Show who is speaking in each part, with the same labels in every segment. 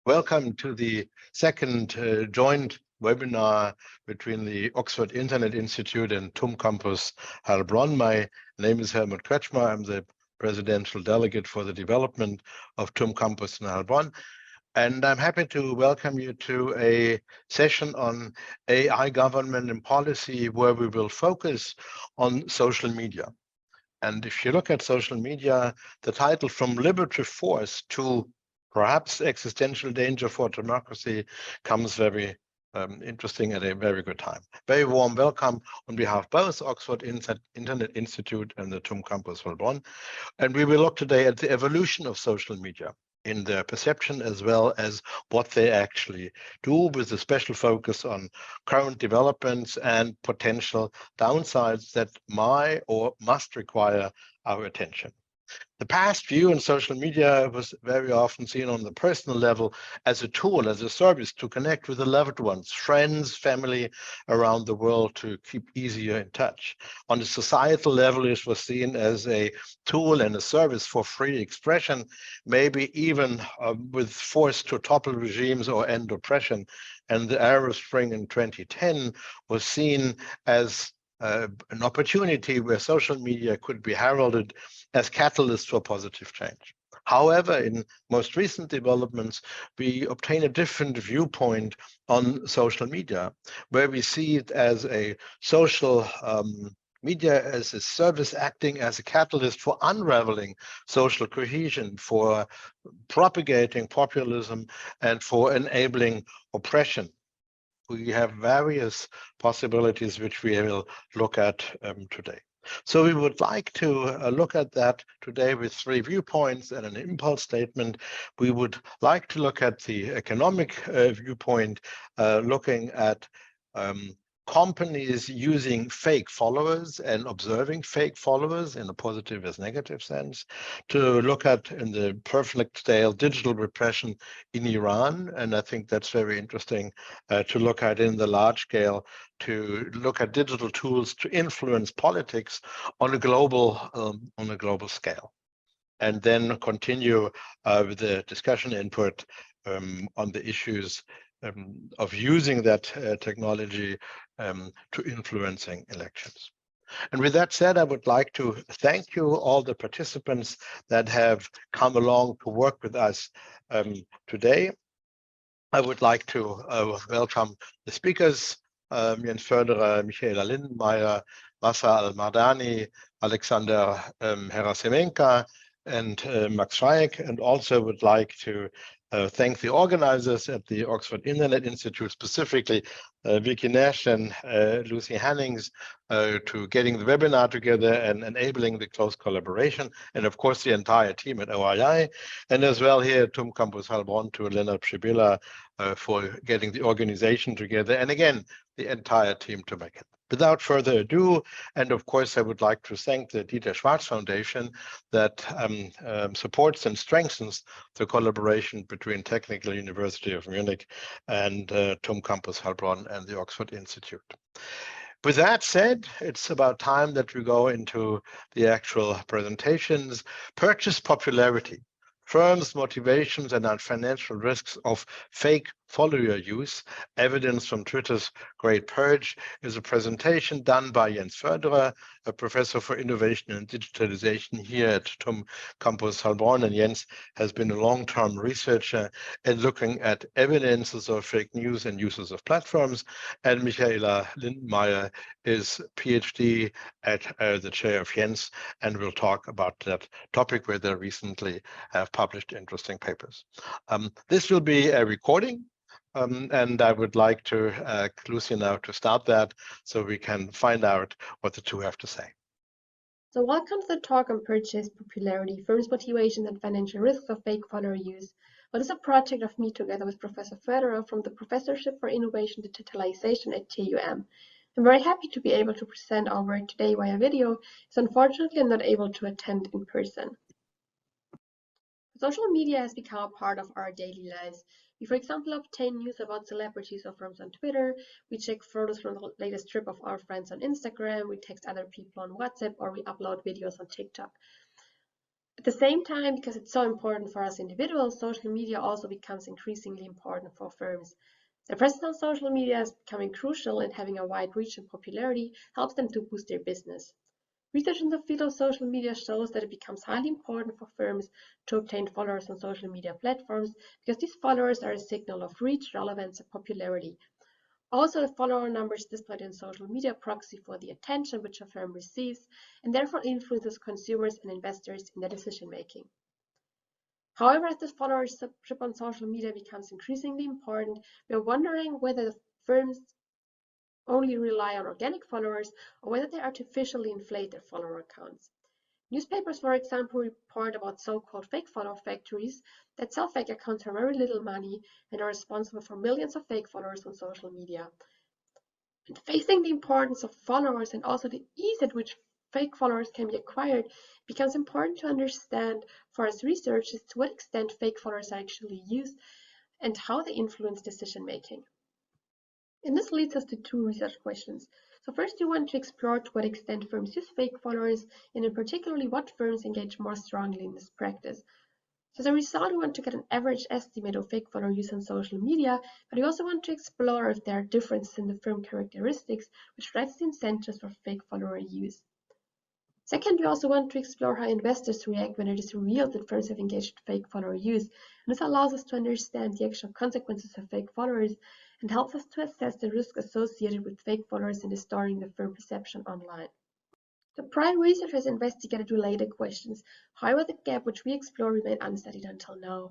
Speaker 1: Welcome to the second joint webinar between the Oxford Internet Institute and TUM Campus Heilbronn. My name is Helmut Krcmar. I'm the presidential delegate for the development of TUM Campus in Heilbronn. And I'm happy to welcome you to a session on AI government and policy where we will focus on social media. And if you look at social media, the title From Liberative Force to Perhaps Existential Danger for Democracy comes very interesting at a very good time. Very warm welcome on behalf of both Oxford Internet Institute and the TUM Campus Heilbronn. And we will look today at the evolution of social media in their perception as well as what they actually do, with a special focus on current developments and potential downsides that might or must require our attention. The past view in social media was very often seen on the personal level as a tool, as a service to connect with the loved ones, friends, family around the world, to keep easier in touch. On the societal level, it was seen as a tool and a service for free expression, maybe even with force to topple regimes or end oppression. And the Arab Spring in 2010 was seen as an opportunity where social media could be heralded as catalysts for positive change. However, in most recent developments, we obtain a different viewpoint on social media, where we see it as a social media as a service acting as a catalyst for unraveling social cohesion, for propagating populism, and for enabling oppression. We have various possibilities which we will look at today. So we would like to look at that today with three viewpoints and an impulse statement. We would like to look at the economic viewpoint, looking at companies using fake followers and observing fake followers in a positive as negative sense, to look at in the perfect scale digital repression in Iran, and I think that's very interesting to look at in the large scale, to look at digital tools to influence politics on a global scale, and then continue with the discussion input on the issues of using that technology to influencing elections. And with that said, I would like to thank you, all the participants that have come along to work with us today. I would like to welcome the speakers, Jens Foerderer, Michaela Lindenmayr, Mahsa Alimardani, Aliaksandr, Herasimenka, and Max Schreieck, and also would like to thank the organizers at the Oxford Internet Institute, specifically Vicky Nash and Lucy Hannings, to getting the webinar together and enabling the close collaboration, and of course the entire team at OII, and as well here at TUM Campus Heilbronn to Leonard Przybilla for getting the organization together, and again, the entire team to make it. Without further ado, and of course, I would like to thank the Dieter Schwarz Foundation that supports and strengthens the collaboration between Technical University of Munich and TUM Campus Heilbronn and the Oxford Institute. With that said, it's about time that we go into the actual presentations. Purchase popularity, firms' motivations and financial risks of fake follower use, evidence from Twitter's Great Purge, is a presentation done by Jens Foerderer, a professor for innovation and digitalization here at TUM Campus Heilbronn. And Jens has been a long-term researcher in looking at evidences of fake news and uses of platforms. And Michaela Lindenmayr is PhD at the chair of Jens, and will talk about that topic where they recently have published interesting papers. This will be a recording. And I would like to Lucy now to start that so we can find out what the two have to say.
Speaker 2: So welcome to the talk on purchase popularity, firms' motivations and financial risks of fake follower use. Well, this is a project of me together with Professor Foerderer from the Professorship for Innovation Digitalization at TUM. I'm very happy to be able to present our work today via video, as unfortunately I'm not able to attend in person. Social media has become a part of our daily lives. We, for example, obtain news about celebrities or firms on Twitter, we check photos from the latest trip of our friends on Instagram, we text other people on WhatsApp, or we upload videos on TikTok. At the same time, because it's so important for us individuals, social media also becomes increasingly important for firms. Their presence on social media is becoming crucial, and having a wide reach and popularity helps them to boost their business. Research in the field of social media shows that it becomes highly important for firms to obtain followers on social media platforms because these followers are a signal of reach, relevance, and popularity. Also, the follower numbers displayed in social media proxy for the attention which a firm receives and therefore influences consumers and investors in their decision making. However, as the followership on social media becomes increasingly important, we are wondering whether the firms only rely on organic followers or whether they artificially inflate their follower accounts. Newspapers, for example, report about so-called fake follower factories that sell fake accounts for very little money and are responsible for millions of fake followers on social media. And facing the importance of followers and also the ease at which fake followers can be acquired, it becomes important to understand for us researchers to what extent fake followers are actually used and how they influence decision making. And this leads us to two research questions. So first, you want to explore to what extent firms use fake followers, and in particularly what firms engage more strongly in this practice. So as a result, we want to get an average estimate of fake follower use on social media, but we also want to explore if there are differences in the firm characteristics which drives the incentives for fake follower use. Second, we also want to explore how investors react when it is revealed that firms have engaged in fake follower use. And this allows us to understand the actual consequences of fake followers and helps us to assess the risk associated with fake followers in distorting the firm perception online. The prior research has investigated related questions. However, the gap which we explore remained unstudied until now.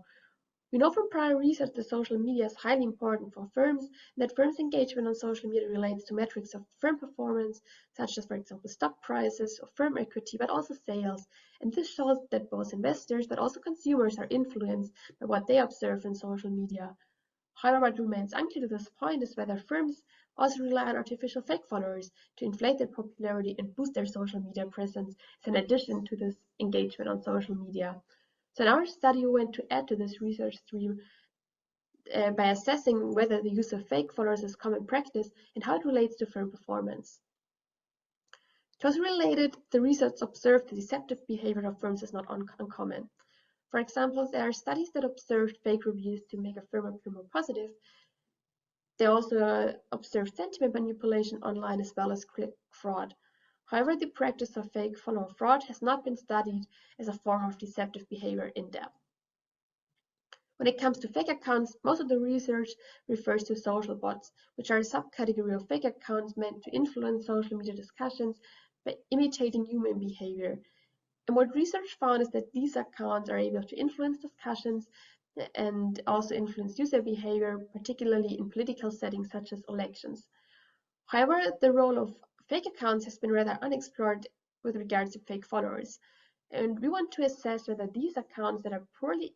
Speaker 2: We know from prior research that social media is highly important for firms, and that firms' engagement on social media relates to metrics of firm performance, such as, for example, stock prices or firm equity, but also sales. And this shows that both investors but also consumers are influenced by what they observe in social media. However, what remains unclear to this point is whether firms also rely on artificial fake followers to inflate their popularity and boost their social media presence in addition to this engagement on social media. So in our study, we went to add to this research stream by assessing whether the use of fake followers is common practice and how it relates to firm performance. It was related, the research observed the deceptive behavior of firms is not uncommon. For example, there are studies that observed fake reviews to make a firm appear more positive. They also observed sentiment manipulation online as well as click fraud. However, the practice of fake follower fraud has not been studied as a form of deceptive behavior in depth. When it comes to fake accounts, most of the research refers to social bots, which are a subcategory of fake accounts meant to influence social media discussions by imitating human behavior. And what research found is that these accounts are able to influence discussions and also influence user behavior, particularly in political settings such as elections. However, the role of fake accounts has been rather unexplored with regards to fake followers. And we want to assess whether these accounts that are poorly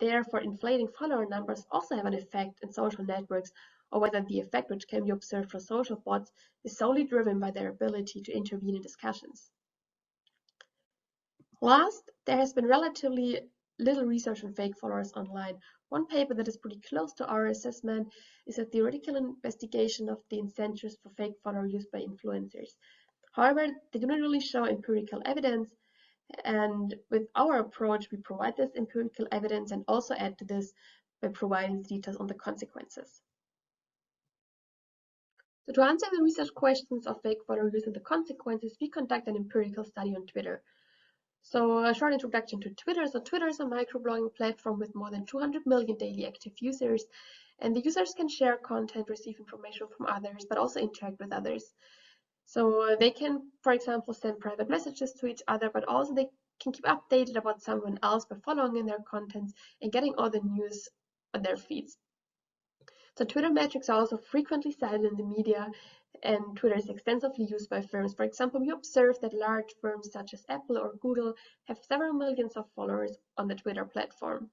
Speaker 2: there for inflating follower numbers also have an effect in social networks, or whether the effect which can be observed for social bots is solely driven by their ability to intervene in discussions. Last, there has been relatively little research on fake followers online. One paper that is pretty close to our assessment is a theoretical investigation of the incentives for fake follower use by influencers. However, they do not really show empirical evidence, and with our approach, we provide this empirical evidence and also add to this by providing details on the consequences. So to answer the research questions of fake follower use and the consequences, we conduct an empirical study on Twitter. So a short introduction to Twitter. So Twitter is a microblogging platform with more than 200 million daily active users, and the users can share content, receive information from others, but also interact with others. So they can, for example, send private messages to each other, but also they can keep updated about someone else by following in their contents and getting all the news on their feeds. So Twitter metrics are also frequently cited in the media, and Twitter is extensively used by firms. For example, we observe that large firms such as Apple or Google have several millions of followers on the Twitter platform.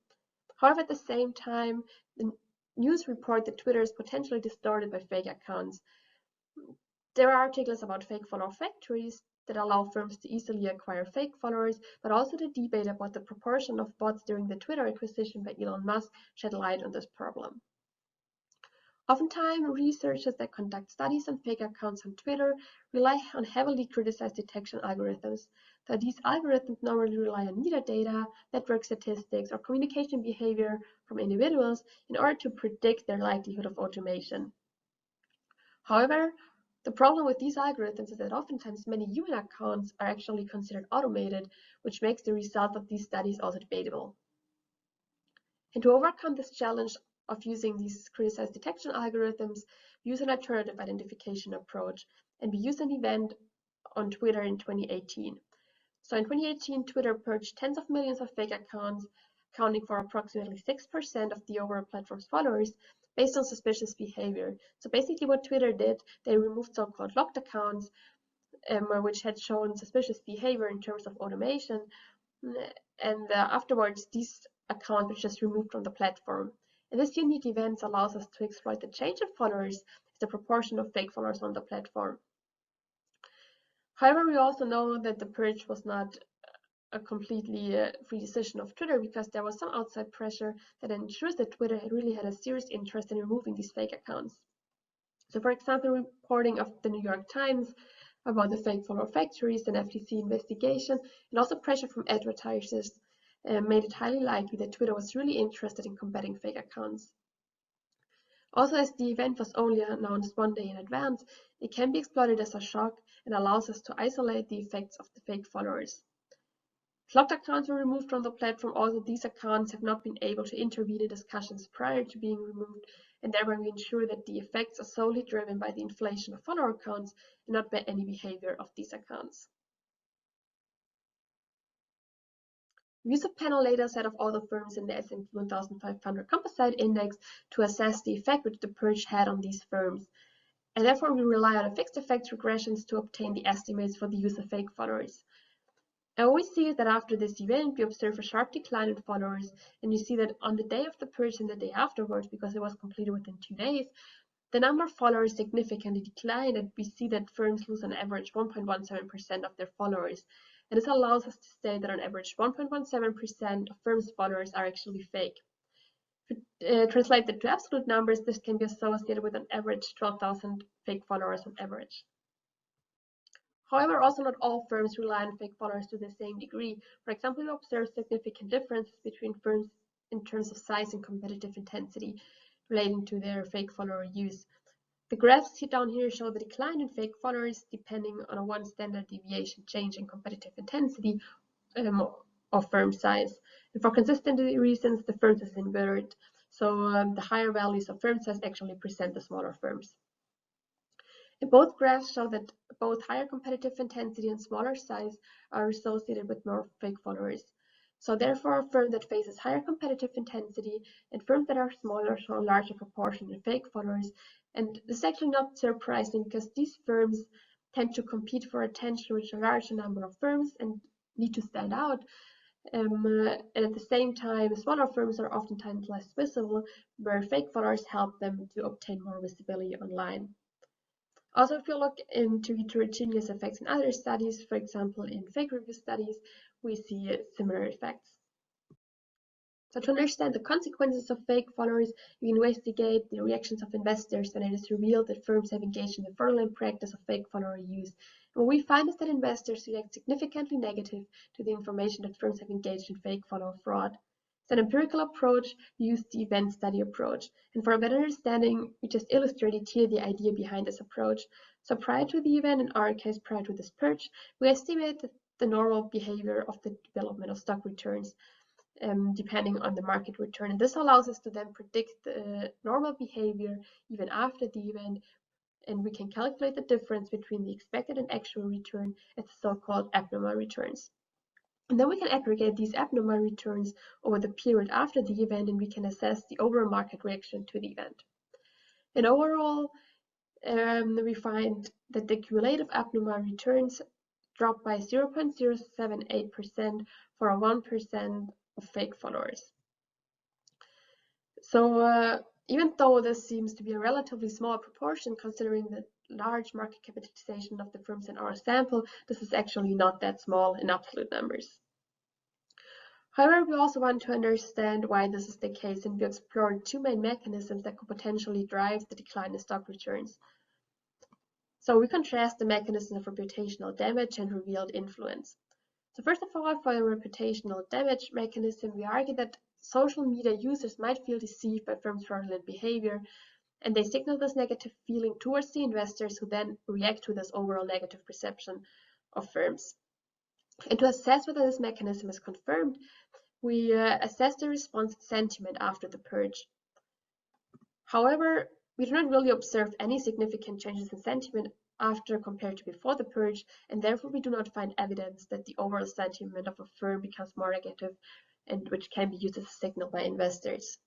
Speaker 2: However, at the same time, the news report that Twitter is potentially distorted by fake accounts. There are articles about fake follower factories that allow firms to easily acquire fake followers, but also the debate about the proportion of bots during the Twitter acquisition by Elon Musk shed light on this problem. Oftentimes, researchers that conduct studies on fake accounts on Twitter rely on heavily criticized detection algorithms. So these algorithms normally rely on metadata, network statistics, or communication behavior from individuals in order to predict their likelihood of automation. However, the problem with these algorithms is that oftentimes many human accounts are actually considered automated, which makes the result of these studies also debatable. And to overcome this challenge of using these criticized detection algorithms, we use an alternative identification approach, and we used an event on Twitter in 2018. So in 2018, Twitter purged tens of millions of fake accounts, accounting for approximately 6% of the overall platform's followers, based on suspicious behavior. So basically what Twitter did, they removed so-called locked accounts, which had shown suspicious behavior in terms of automation, and afterwards these accounts were just removed from the platform. And this unique event allows us to exploit the change in followers as the proportion of fake followers on the platform. However, we also know that the purge was not a completely free decision of Twitter, because there was some outside pressure that ensures that Twitter really had a serious interest in removing these fake accounts. So for example, reporting of the New York Times about the fake follower factories and FTC investigation, and also pressure from advertisers made it highly likely that Twitter was really interested in combating fake accounts. Also, as the event was only announced one day in advance, it can be exploited as a shock and allows us to isolate the effects of the fake followers. If locked accounts were removed from the platform, also these accounts have not been able to intervene in discussions prior to being removed, and thereby we ensure that the effects are solely driven by the inflation of follower accounts and not by any behavior of these accounts. We use a panel data set of all the firms in the S&P 1500 Composite Index to assess the effect which the purge had on these firms. And therefore, we rely on fixed effects regressions to obtain the estimates for the use of fake followers. And what we see is that after this event, we observe a sharp decline in followers, and you see that on the day of the purge and the day afterwards, because it was completed within 2 days, the number of followers significantly declined, and we see that firms lose on average 1.17% of their followers. And this allows us to say that on average 1.17% of firms' followers are actually fake. If we translate that to absolute numbers, this can be associated with an average 12,000 fake followers on average. However, also not all firms rely on fake followers to the same degree. For example, we observe significant differences between firms in terms of size and competitive intensity relating to their fake follower use. The graphs down here show the decline in fake followers depending on a 1 standard deviation change in competitive intensity of firm size. And for consistency reasons, the firms is inverted. So the higher values of firm size actually present the smaller firms. And both graphs show that both higher competitive intensity and smaller size are associated with more fake followers. So therefore, a firm that faces higher competitive intensity and firms that are smaller show a larger proportion of fake followers. And this is actually not surprising, because these firms tend to compete for attention with a larger number of firms and need to stand out. And at the same time, smaller firms are oftentimes less visible, where fake followers help them to obtain more visibility online. Also, if you look into heterogeneous effects in other studies, for example, in fake review studies, we see similar effects. So to understand the consequences of fake followers, we investigate the reactions of investors when it is revealed that firms have engaged in the fraudulent practice of fake follower use. And what we find is that investors react significantly negative to the information that firms have engaged in fake follower fraud. It's an empirical approach. We use the event study approach. And for a better understanding, we just illustrated here the idea behind this approach. So prior to the event, in our case, prior to this purge, we estimate the normal behavior of the development of stock returns, depending on the market return. And this allows us to then predict the normal behavior even after the event, and we can calculate the difference between the expected and actual return as the so-called abnormal returns. And then we can aggregate these abnormal returns over the period after the event, and we can assess the overall market reaction to the event. And overall, we find that the cumulative abnormal returns drop by 0.078% for a 1% of fake followers. So even though this seems to be a relatively small proportion considering the large market capitalization of the firms in our sample, this is actually not that small in absolute numbers. However, we also want to understand why this is the case, and we explored 2 main mechanisms that could potentially drive the decline in stock returns. So we contrast the mechanism of reputational damage and revealed influence. So first of all, for the reputational damage mechanism, we argue that social media users might feel deceived by firms' fraudulent behavior, and they signal this negative feeling towards the investors who then react to this overall negative perception of firms. And to assess whether this mechanism is confirmed, we assess the response sentiment after the purge. However, we do not really observe any significant changes in sentiment after compared to before the purge, and therefore we do not find evidence that the overall sentiment of a firm becomes more negative, and which can be used as a signal by investors.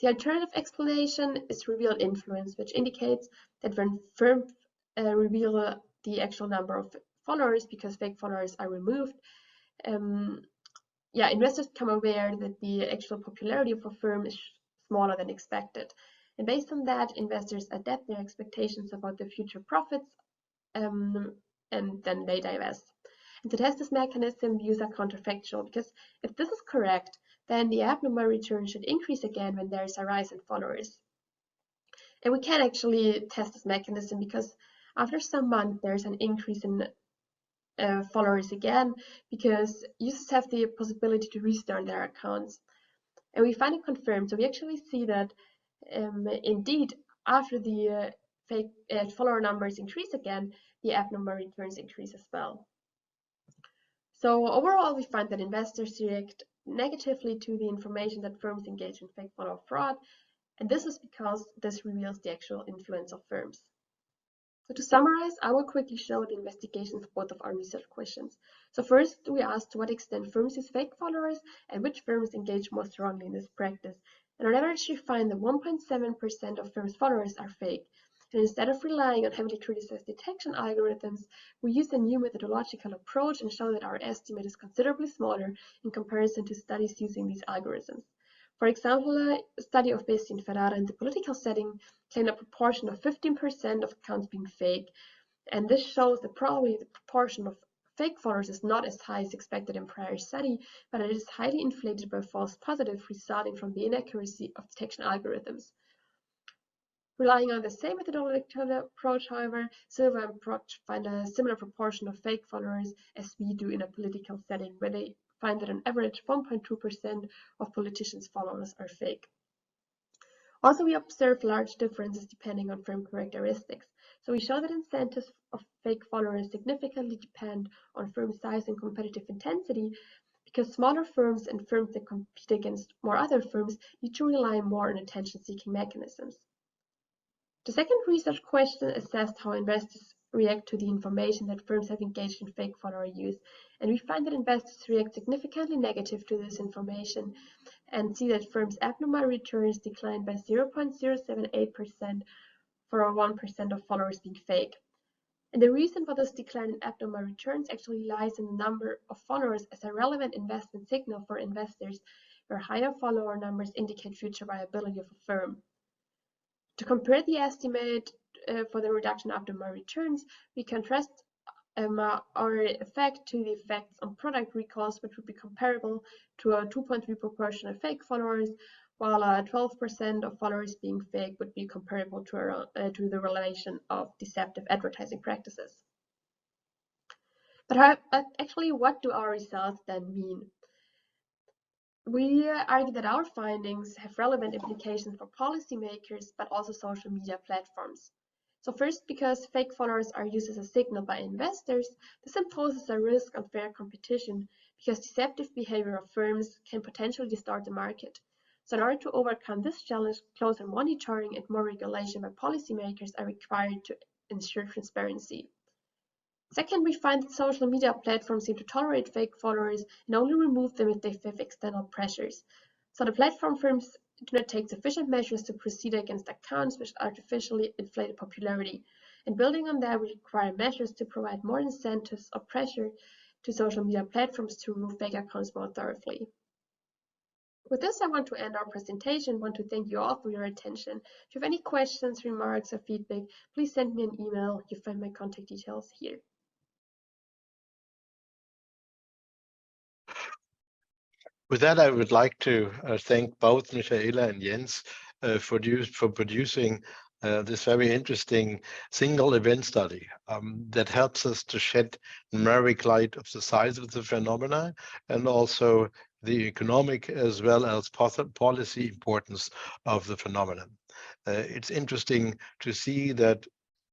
Speaker 2: The alternative explanation is revealed influence, which indicates that when firms reveal the actual number of followers because fake followers are removed, investors become aware that the actual popularity of a firm is smaller than expected. And based on that, investors adapt their expectations about the future profits, and then they divest. And to test this mechanism, views are counterfactual, because if this is correct, then the abnormal return should increase again when there is a rise in followers. And we can actually test this mechanism because after some months, there's an increase in followers again, because users have the possibility to restart their accounts. And we find it confirmed. So we actually see that indeed, after the fake follower numbers increase again, the abnormal returns increase as well. So overall, we find that investors react negatively to the information that firms engage in fake follower fraud, and this is because this reveals the actual influence of firms. So to summarize, I will quickly show the investigations of both of our research questions. So first, we asked to what extent firms use fake followers and which firms engage more strongly in this practice. And on average, we find that 1.7% of firms' followers are fake. And instead of relying on heavily criticized detection algorithms, we use a new methodological approach and show that our estimate is considerably smaller in comparison to studies using these algorithms. For example, a study of Bastian Foerderer in the political setting claimed a proportion of 15% of accounts being fake. And this shows that probably the proportion of fake followers is not as high as expected in prior study, but it is highly inflated by false positives resulting from the inaccuracy of detection algorithms. Relying on the same methodological approach, however, Silva and Prof find a similar proportion of fake followers as we do in a political setting, where they find that on average 1.2% of politicians' followers are fake. Also, we observe large differences depending on firm characteristics. So we show that incentives of fake followers significantly depend on firm size and competitive intensity, because smaller firms and firms that compete against more other firms need to rely more on attention-seeking mechanisms. The second research question assessed how investors react to the information that firms have engaged in fake follower use, and we find that investors react significantly negative to this information and see that firms' abnormal returns declined by 0.078% for 1% of followers being fake. And the reason for this decline in abnormal returns actually lies in the number of followers as a relevant investment signal for investors, where higher follower numbers indicate future viability of a firm. To compare the estimate for the reduction of abnormal returns, we contrast our effect to the effects on product recalls, which would be comparable to a 2.3 proportion of fake followers, while 12% of followers being fake would be comparable to the relation of deceptive advertising practices. But actually, what do our results then mean? We argue that our findings have relevant implications for policymakers, but also social media platforms. So first, because fake followers are used as a signal by investors, this imposes a risk on fair competition, because deceptive behavior of firms can potentially distort the market. So in order to overcome this challenge, closer monitoring and more regulation by policymakers are required to ensure transparency. Second, we find that social media platforms seem to tolerate fake followers and only remove them if they face external pressures. So the platform firms do not take sufficient measures to proceed against accounts which artificially inflate popularity. And building on that, we require measures to provide more incentives or pressure to social media platforms to remove fake accounts more thoroughly. With this, I want to end our presentation. I want to thank you all for your attention. If you have any questions, remarks, or feedback, please send me an email. You find my contact details here.
Speaker 1: With that, I would like to thank both Michaela and Jens for producing this very interesting single event study that helps us to shed numeric light of the size of the phenomena and also the economic as well as policy importance of the phenomenon. It's interesting to see that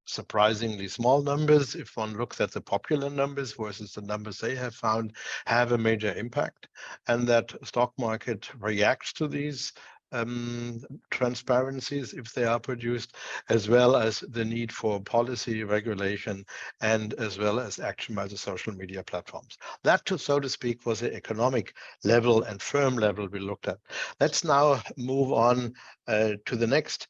Speaker 1: surprisingly small numbers, if one looks at the popular numbers versus the numbers they have found, have a major impact, and that stock market reacts to these transparencies if they are produced, as well as the need for policy regulation and as well as action by the social media platforms. That, so to speak, was the economic level and firm level we looked at. Let's now move on to the next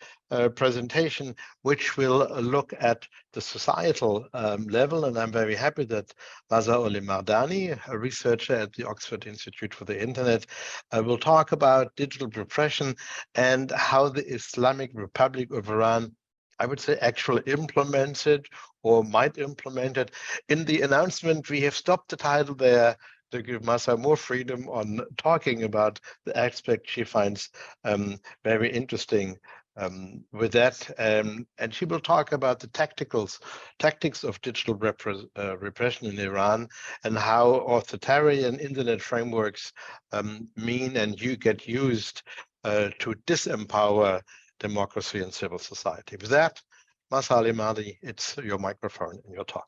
Speaker 1: presentation, which will look at the societal level. And I'm very happy that Mahsa Alimardani, a researcher at the Oxford Institute for the Internet, will talk about digital repression and how the Islamic Republic of Iran, I would say, actually implements it or might implement it. In the announcement, we have stopped the title there to give Mahsa more freedom on talking about the aspect she finds very interesting with that. And she will talk about the tactics of digital repression in Iran and how authoritarian internet frameworks mean and you get used to disempower democracy and civil society. With that, Mahsa Alimardani, it's your microphone and your talk.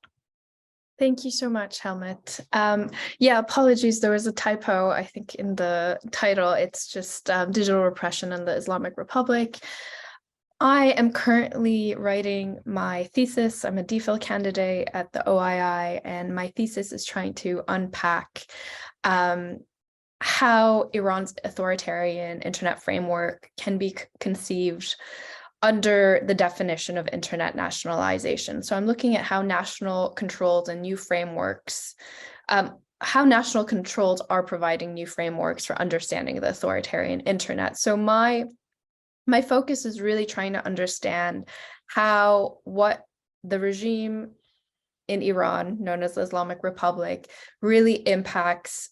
Speaker 3: Thank you so much, Helmut. Yeah, apologies, there was a typo, I think, in the title. It's just digital repression in the Islamic Republic. I am currently writing my thesis. I'm a DPhil candidate at the OII, and my thesis is trying to unpack how Iran's authoritarian internet framework can be conceived under the definition of internet nationalization. So I'm looking at how national controls and new frameworks, how national controls are providing new frameworks for understanding the authoritarian internet. So my focus is really trying to understand what the regime in Iran, known as the Islamic Republic, really impacts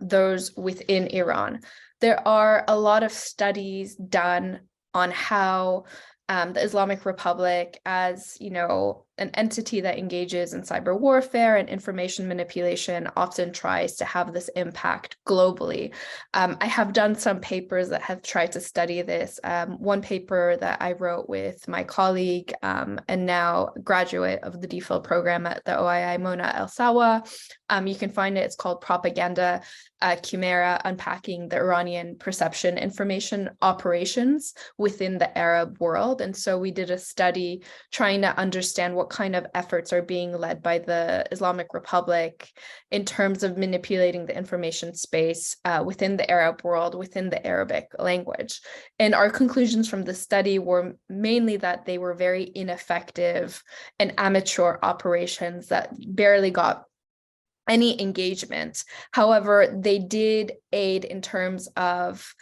Speaker 3: those within Iran. There are a lot of studies done on how the Islamic Republic, as an entity that engages in cyber warfare and information manipulation, often tries to have this impact globally. I have done some papers that have tried to study this. One paper that I wrote with my colleague and now graduate of the DPhil program at the OII, Mona El-Sawa. You can find it. It's called Propaganda Chimera, Unpacking the Iranian Perception Information Operations Within the Arab World. And so we did a study trying to understand what kind of efforts are being led by the Islamic Republic in terms of manipulating the information space within the Arab world, within the Arabic language. And our conclusions from the study were mainly that they were very ineffective and amateur operations that barely got any engagement. However, they did aid in terms of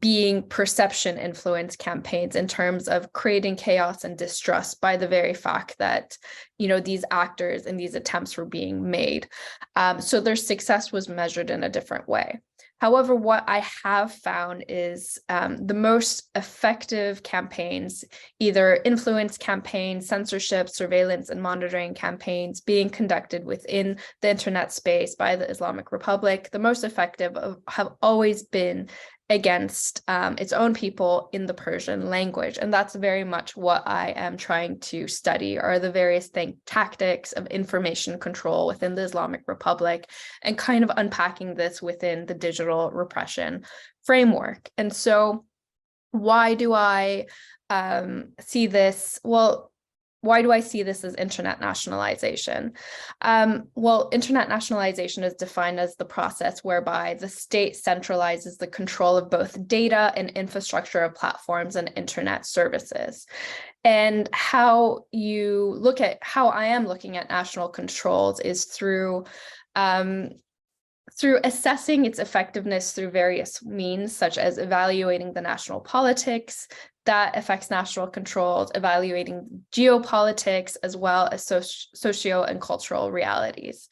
Speaker 3: being perception influence campaigns, in terms of creating chaos and distrust by the very fact that, these actors and these attempts were being made. So their success was measured in a different way. However, what I have found is the most effective campaigns, either influence campaigns, censorship, surveillance, and monitoring campaigns being conducted within the internet space by the Islamic Republic, the most effective have always been against its own people in the Persian language. And that's very much what I am trying to study, are the various tactics of information control within the Islamic Republic, and kind of unpacking this within the digital repression framework. And so why do I see this? Well, why do I see this as internet nationalization? Well, internet nationalization is defined as the process whereby the state centralizes the control of both data and infrastructure of platforms and internet services. And how you look at how I am looking at national controls is through assessing its effectiveness through various means, such as evaluating the national politics that affects national controls, evaluating geopolitics, as well as socio and cultural realities.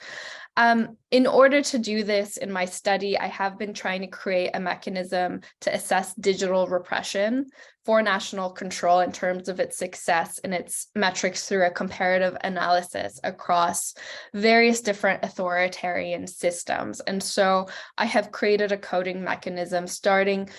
Speaker 3: In order to do this in my study, I have been trying to create a mechanism to assess digital repression for national control in terms of its success and its metrics through a comparative analysis across various different authoritarian systems. And so I have created a coding mechanism starting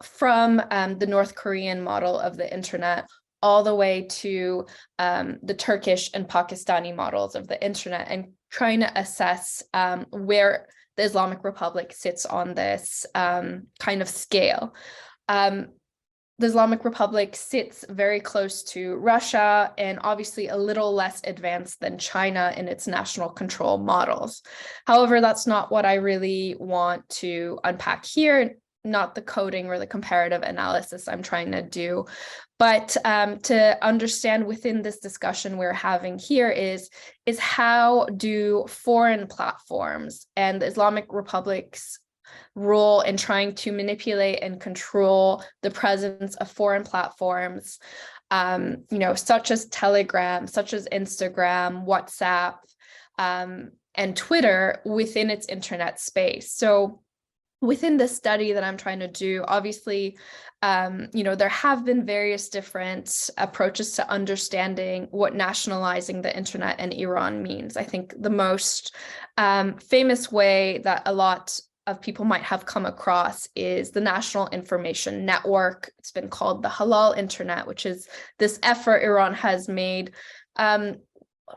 Speaker 3: from the North Korean model of the internet all the way to the Turkish and Pakistani models of the internet, and trying to assess where the Islamic Republic sits on this kind of scale. The Islamic Republic sits very close to Russia and obviously a little less advanced than China in its national control models. However, that's not what I really want to unpack here, not the coding or the comparative analysis I'm trying to do, but to understand within this discussion we're having here is how do foreign platforms and the Islamic Republic's role in trying to manipulate and control the presence of foreign platforms, such as Telegram, such as Instagram, WhatsApp, and Twitter within its internet space. So within this study that I'm trying to do, obviously, there have been various different approaches to understanding what nationalizing the internet in Iran means. I think the most famous way that a lot of people might have come across is the National Information Network. It's been called the Halal Internet, which is this effort Iran has made.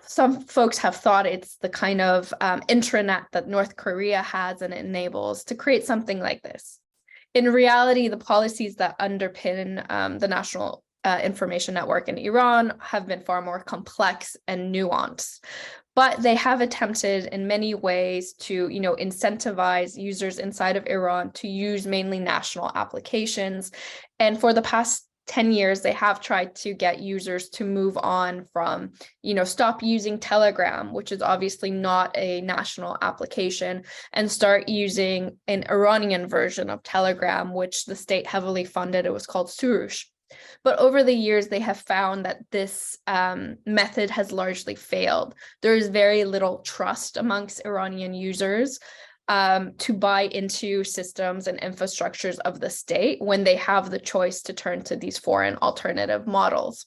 Speaker 3: Some folks have thought it's the kind of intranet that North Korea has and it enables to create something like this. In reality, the policies that underpin the National Information Network in Iran have been far more complex and nuanced. But they have attempted in many ways to, incentivize users inside of Iran to use mainly national applications. And for the past 10 years, they have tried to get users to move on from, stop using Telegram, which is obviously not a national application, and start using an Iranian version of Telegram, which the state heavily funded. It was called Surush. But over the years, they have found that this method has largely failed. There is very little trust amongst Iranian users to buy into systems and infrastructures of the state when they have the choice to turn to these foreign alternative models.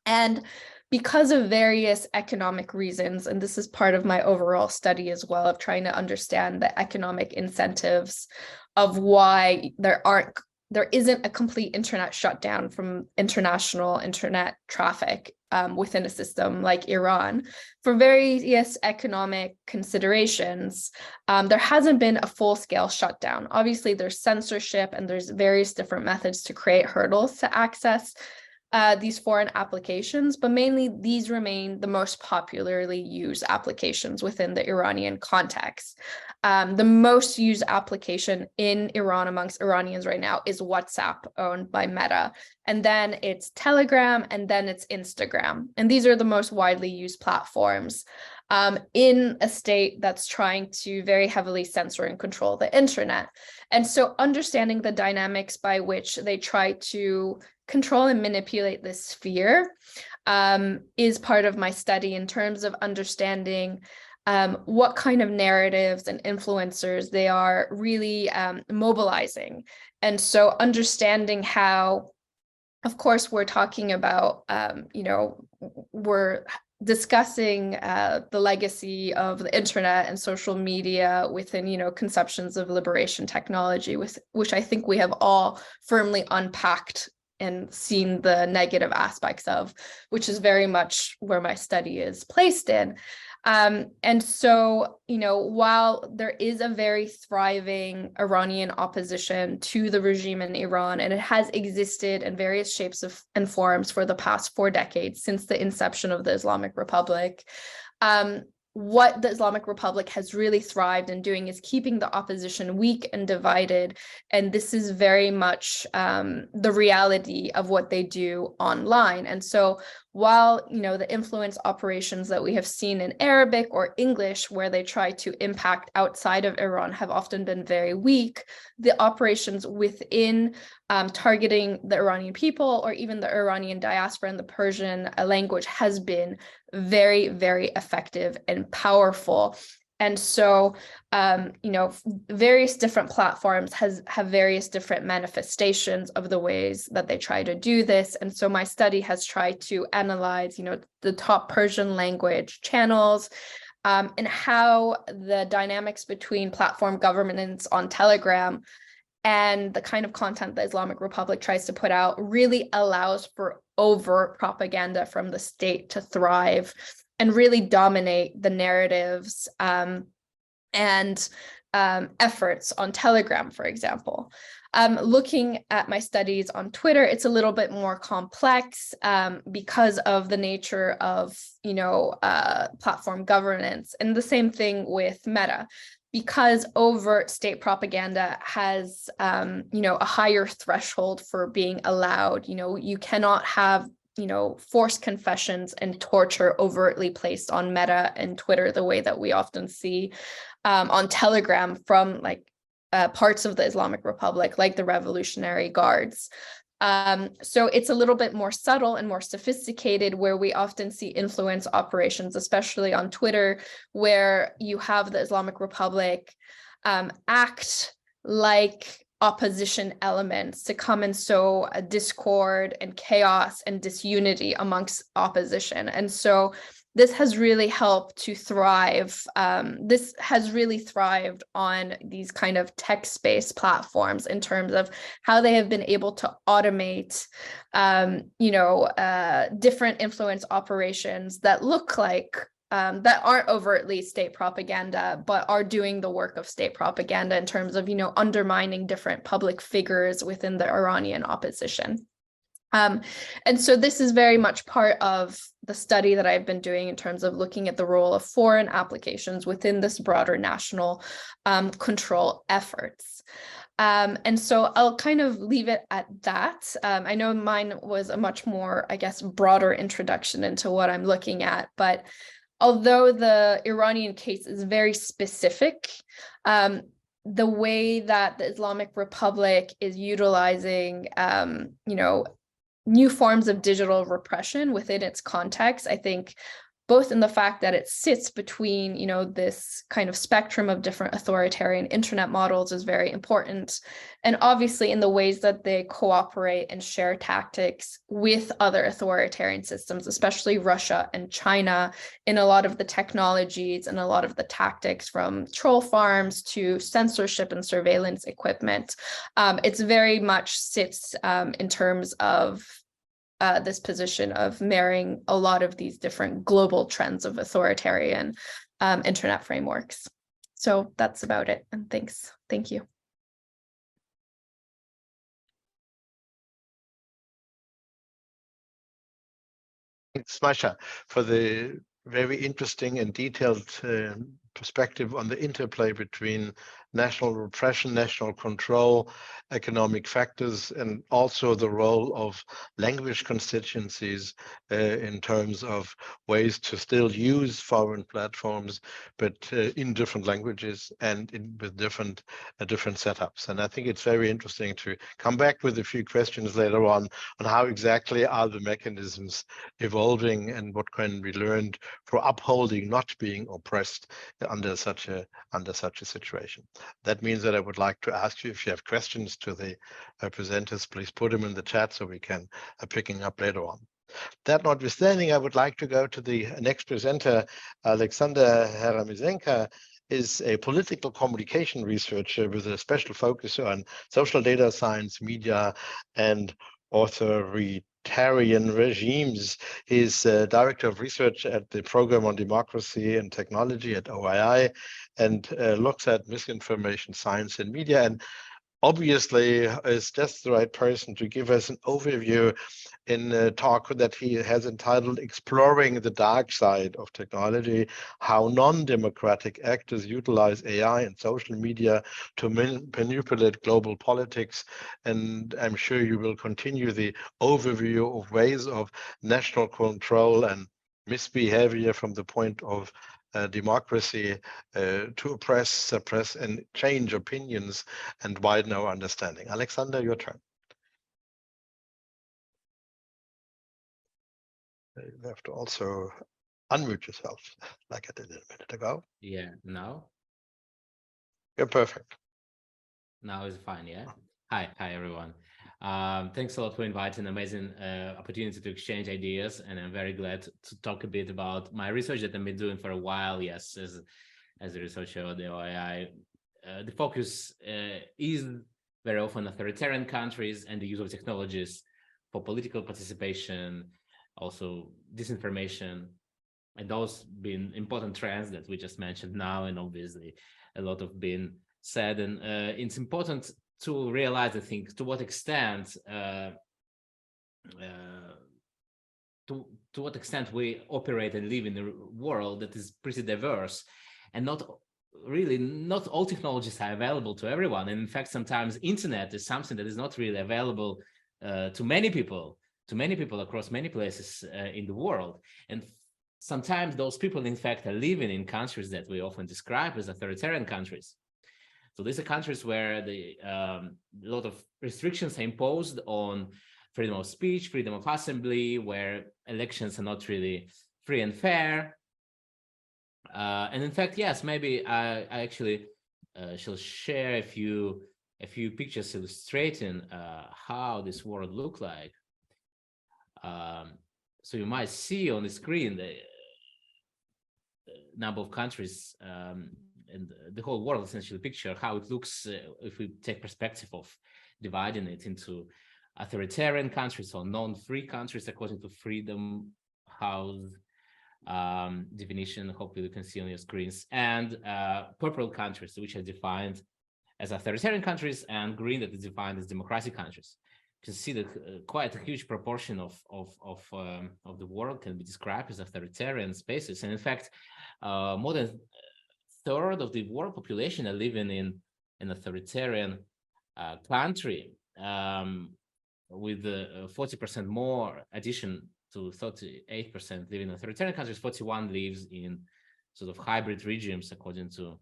Speaker 3: And because of various economic reasons, and this is part of my overall study as well, of trying to understand the economic incentives of why there isn't a complete internet shutdown from international internet traffic within a system like Iran. For various economic considerations, there hasn't been a full-scale shutdown. Obviously, there's censorship and there's various different methods to create hurdles to access these foreign applications, but mainly these remain the most popularly used applications within the Iranian context. The most used application in Iran amongst Iranians right now is WhatsApp, owned by Meta. And then it's Telegram, and then it's Instagram. And these are the most widely used platforms in a state that's trying to very heavily censor and control the internet. And so understanding the dynamics by which they try to control and manipulate this sphere is part of my study in terms of understanding what kind of narratives and influencers they are really mobilizing. And so understanding how, of course, we're talking about, we're discussing the legacy of the internet and social media within, conceptions of liberation technology, which I think we have all firmly unpacked and seen the negative aspects of, which is very much where my study is placed in. And so, while there is a very thriving Iranian opposition to the regime in Iran, and it has existed in various shapes and forms for the past 4 decades since the inception of the Islamic Republic, what the Islamic Republic has really thrived in doing is keeping the opposition weak and divided. And this is very much the reality of what they do online. And so while, the influence operations that we have seen in Arabic or English, where they try to impact outside of Iran, have often been very weak, the operations within targeting the Iranian people or even the Iranian diaspora and the Persian language has been very, very effective and powerful. And so, you know, various different platforms have various different manifestations of the ways that they try to do this. And so my study has tried to analyze, you know, the top Persian language channels, and how the dynamics between platform governance on Telegram and the kind of content the Islamic Republic tries to put out really allows for overt propaganda from the state to thrive and really dominate the narratives and efforts on Telegram, for example. Looking at my studies on Twitter, it's a little bit more complex because of the nature of, you know, platform governance, and the same thing with Meta. Because overt state propaganda has, you know, a higher threshold for being allowed. You know, you cannot have, you know, forced confessions and torture overtly placed on Meta and Twitter the way that we often see on Telegram from like parts of the Islamic Republic, like the Revolutionary Guards. So it's a little bit more subtle and more sophisticated, where we often see influence operations, especially on Twitter, where you have the Islamic Republic act like opposition elements to come and sow a discord and chaos and disunity amongst opposition. And so this has really helped to thrive. This has really thrived on these kind of text-based platforms in terms of how they have been able to automate, you know, different influence operations that look like, that aren't overtly state propaganda, but are doing the work of state propaganda in terms of, you know, undermining different public figures within the Iranian opposition. And so this is very much part of the study that I've been doing in terms of looking at the role of foreign applications within this broader national control efforts. And so I'll kind of leave it at that. I know mine was a much more, I guess, broader introduction into what I'm looking at, but although the Iranian case is very specific, the way that the Islamic Republic is utilizing, you know, new forms of digital repression within its context, I think, both in the fact that it sits between, you know, this kind of spectrum of different authoritarian internet models is very important. And obviously in the ways that they cooperate and share tactics with other authoritarian systems, especially Russia and China, in a lot of the technologies and a lot of the tactics, from troll farms to censorship and surveillance equipment. It's very much sits in terms of this position of marrying a lot of these different global trends of authoritarian internet frameworks. So that's about it. And thanks. Thank you.
Speaker 1: Thanks, Masha, for the very interesting and detailed perspective on the interplay between national repression, national control, economic factors, and also the role of language constituencies in terms of ways to still use foreign platforms, but in different languages and with different setups. And I think it's very interesting to come back with a few questions later on how exactly are the mechanisms evolving and what can be learned for upholding not being oppressed under such a situation. That means that I would like to ask you, if you have questions to the presenters, please put them in the chat so we can picking up later on. That notwithstanding, I would like to go to the next presenter. Aliaksandr Herasimenka is a political communication researcher with a special focus on social data science, media, and authoritarian regimes. He's director of research at the Program on Democracy and Technology at OII, and looks at misinformation, science, and media, and obviously is just the right person to give us an overview in a talk that he has entitled Exploring the Dark Side of Technology, How Non-Democratic Actors Utilize AI and Social Media to Manipulate Global Politics. And I'm sure you will continue the overview of ways of national control and misbehavior from the point of democracy to oppress, suppress, and change opinions and widen our understanding. Aliaksandr, your turn. You have to also unmute yourself like I did a minute ago.
Speaker 4: Yeah, now?
Speaker 1: You're perfect.
Speaker 4: Now is fine, yeah? Hi everyone. Thanks a lot for inviting. Amazing opportunity to exchange ideas, and I'm very glad to talk a bit about my research that I've been doing for a while. Yes, as a researcher at the OII, the focus is very often authoritarian countries and the use of technologies for political participation, also disinformation, and those being important trends that we just mentioned now, and obviously a lot of been said. And it's important to realize, I think, to what extent to what extent we operate and live in a world that is pretty diverse, and not all technologies are available to everyone. And in fact, sometimes internet is something that is not really available to many people across many places in the world. And sometimes those people, in fact, are living in countries that we often describe as authoritarian countries. So these are countries where a lot of restrictions are imposed on freedom of speech, freedom of assembly, where elections are not really free and fair. And in fact, yes, maybe I actually shall share a few pictures illustrating how this world look like. So you might see on the screen the number of countries and the whole world, essentially picture how it looks if we take perspective of dividing it into authoritarian countries or non-free countries according to Freedom House definition. Hopefully you can see on your screens, and purple countries, which are defined as authoritarian countries, and green that is defined as democratic countries. You can see that quite a huge proportion of the world can be described as authoritarian spaces, and in fact, more than a third of the world population are living in an authoritarian country, with 40% more addition to 38% live in authoritarian countries. 41 lives in sort of hybrid regimes, according to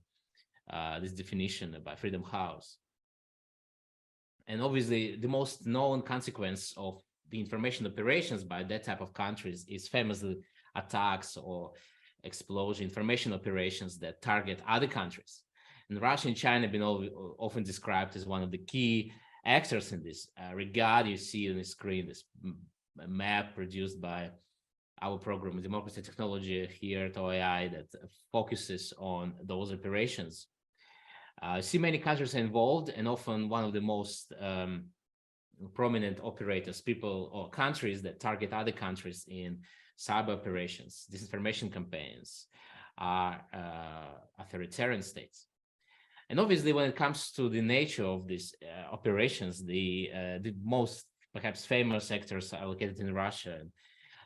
Speaker 4: this definition by Freedom House. And obviously, the most known consequence of the information operations by that type of countries is famously attacks or explosion information operations that target other countries. And Russia and China have been often described as one of the key actors in this regard. You see on the screen this map produced by our program, Democracy and Technology, here at OII, that focuses on those operations. I see many countries are involved, and often one of the most prominent operators, people or countries that target other countries in cyber operations, disinformation campaigns, are authoritarian states. And obviously, when it comes to the nature of these operations, the most perhaps famous actors are located in Russia. And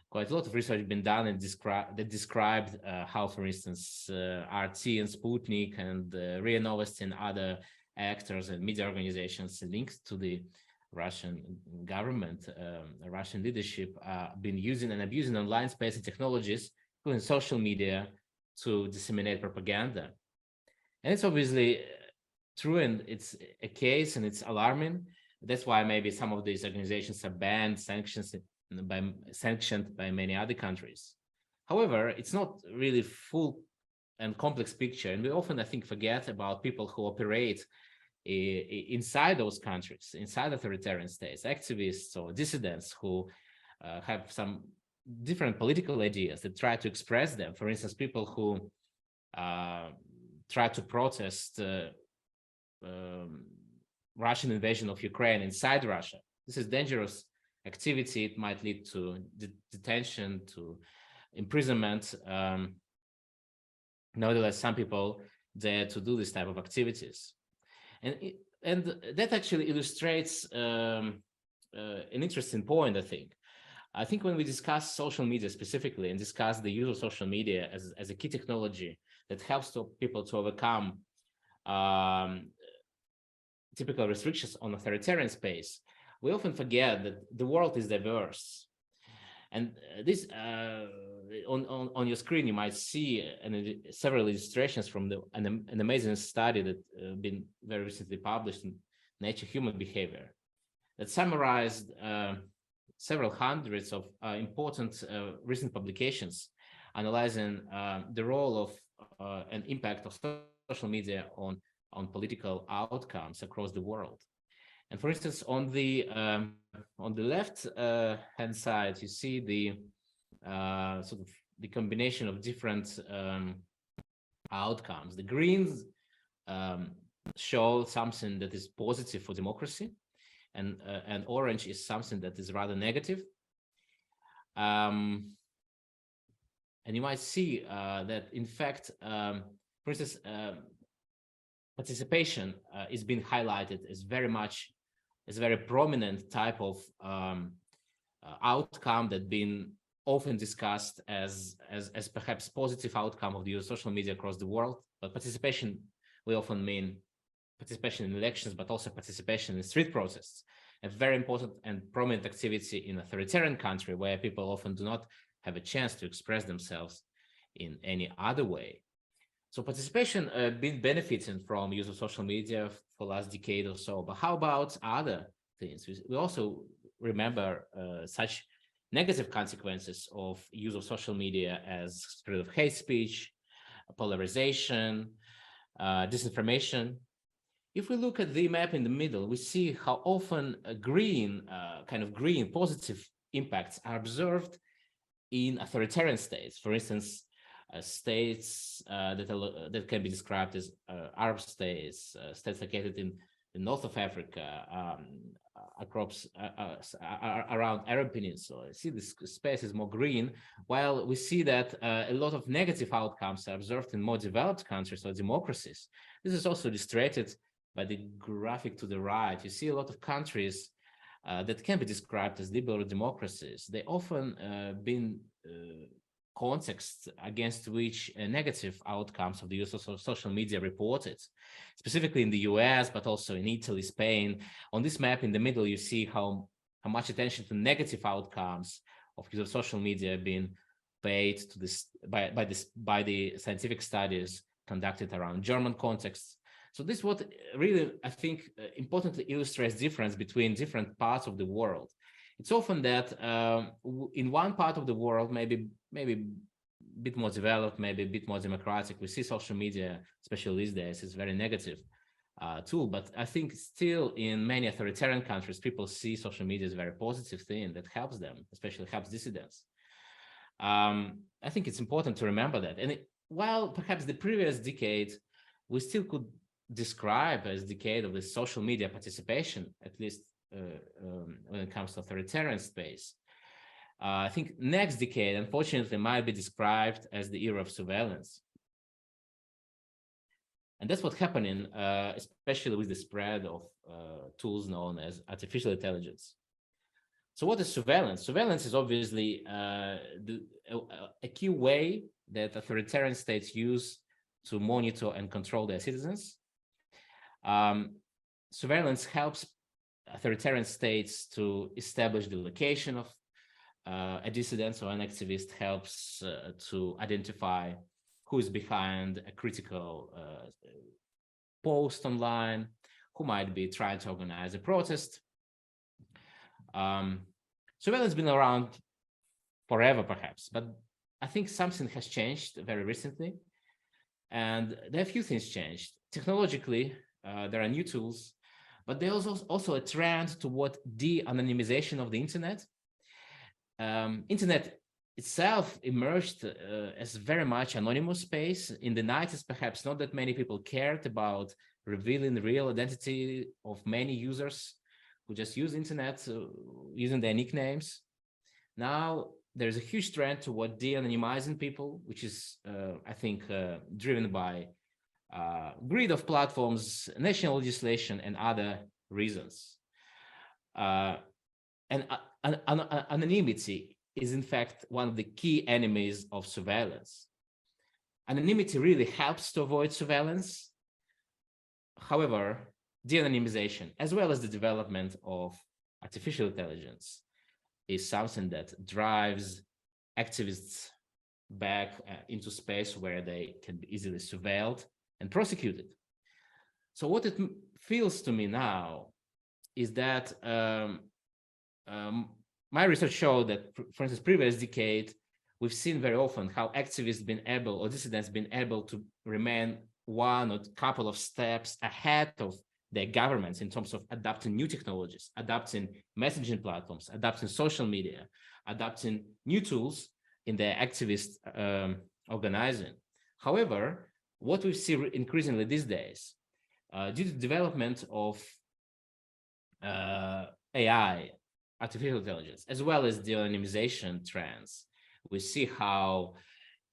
Speaker 4: quite a lot of research has been done and described how, for instance, RT and Sputnik and RIA Novosti and other actors and media organizations linked to the Russian government, Russian leadership, been using and abusing online space and technologies, including social media, to disseminate propaganda. And it's obviously true, and it's a case, and it's alarming. That's why maybe some of these organizations are banned, sanctioned by many other countries. However, it's not really full and complex picture, and we often, I think, forget about people who operate inside those countries, inside authoritarian states, activists or dissidents who have some different political ideas that try to express them. For instance, people who try to protest Russian invasion of Ukraine inside Russia. This is dangerous activity. It might lead to detention, to imprisonment. Nevertheless, some people dare to do this type of activities. And that actually illustrates an interesting point, I think. I think when we discuss social media specifically and discuss the use of social media as a key technology that helps people to overcome typical restrictions on authoritarian space, we often forget that the world is diverse. And this on your screen, you might see several illustrations from an amazing study that been very recently published in Nature Human Behavior that summarized several hundreds of important recent publications analyzing the role of and impact of social media on political outcomes across the world. And for instance, on the left hand side, you see the sort of the combination of different outcomes. The greens show something that is positive for democracy, and orange is something that is rather negative. And you might see that, in fact, for instance, participation is being highlighted as a very prominent type of outcome that been often discussed as perhaps positive outcome of the use of social media across the world. But participation, we often mean participation in elections, but also participation in street protests, a very important and prominent activity in an authoritarian country where people often do not have a chance to express themselves in any other way. So participation been benefiting from use of social media for the last decade or so, but how about other things? We also remember such negative consequences of use of social media as spread of hate speech, polarization, disinformation. If we look at the map in the middle, we see how often green positive impacts are observed in authoritarian states. For instance, states that can be described as Arab states, states located in the north of Africa, around Arab Peninsula. You see, this space is more green, while we see that a lot of negative outcomes are observed in more developed countries or democracies. This is also illustrated by the graphic to the right. You see a lot of countries that can be described as liberal democracies. They often been contexts against which negative outcomes of the use of social media reported, specifically in the US, but also in Italy, Spain. On this map in the middle, you see how much attention to negative outcomes of use of social media have been paid to this by the scientific studies conducted around German contexts. So this is what really, I think, importantly illustrates difference between different parts of the world. It's often that in one part of the world, maybe a bit more developed, maybe a bit more democratic, we see social media, especially these days, is very negative tool. But I think still in many authoritarian countries, people see social media as a very positive thing that helps them, especially helps dissidents. I think it's important to remember that. And while perhaps the previous decade, we still could describe as decade of the social media participation, at least when it comes to authoritarian space. I think next decade, unfortunately, might be described as the era of surveillance. And that's what's happening, especially with the spread of tools known as artificial intelligence. So what is surveillance? Surveillance is obviously a key way that authoritarian states use to monitor and control their citizens. Surveillance helps authoritarian states to establish the location of a dissident or an activist, helps to identify who is behind a critical post online, who might be trying to organize a protest. Surveillance has been around forever, perhaps, but I think something has changed very recently. And there are a few things changed. Technologically, there are new tools, but there's also a trend toward de-anonymization of the internet. Internet itself emerged as very much anonymous space. In the 90s, perhaps not that many people cared about revealing the real identity of many users who just use internet using their nicknames. Now, there's a huge trend toward de-anonymizing people, which is, I think, driven by greed of platforms, national legislation, and other reasons. And anonymity is, in fact, one of the key enemies of surveillance. Anonymity really helps to avoid surveillance. However, de-anonymization, as well as the development of artificial intelligence, is something that drives activists back into space where they can be easily surveilled and prosecuted. So what it feels to me now is that my research showed that, for instance, previous decade, we've seen very often how activists been able, or dissidents been able to remain one or couple of steps ahead of their governments in terms of adopting new technologies, adopting messaging platforms, adopting social media, adopting new tools in their activist organizing. However, what we see increasingly these days, due to the development of AI, artificial intelligence, as well as the anonymization trends, we see how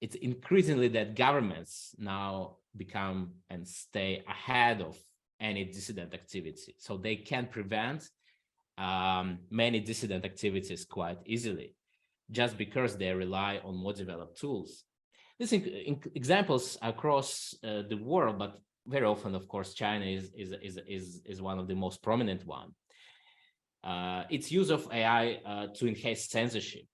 Speaker 4: it's increasingly that governments now become and stay ahead of any dissident activity. So they can prevent many dissident activities quite easily, just because they rely on more developed tools. These examples across the world, but very often, of course, China is one of the most prominent one. Its use of AI to enhance censorship,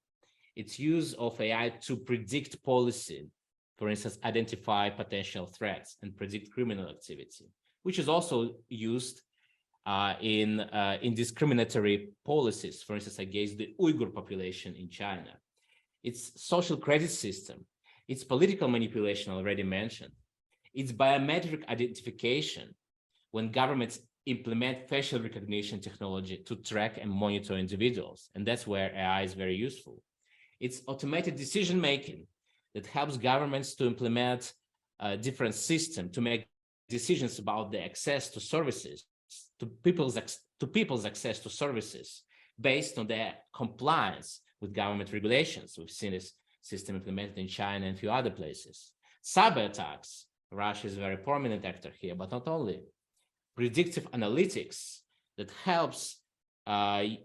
Speaker 4: its use of AI to predict policy, for instance, identify potential threats and predict criminal activity, which is also used in discriminatory policies, for instance, against the Uyghur population in China. Its social credit system, its political manipulation already mentioned, its biometric identification when governments implement facial recognition technology to track and monitor individuals. And that's where AI is very useful. It's automated decision-making that helps governments to implement a different system to make decisions about the access to services, to people's access to services based on their compliance with government regulations. We've seen this system implemented in China and a few other places. Cyber attacks, Russia is a very prominent actor here, but not only. Predictive analytics that helps to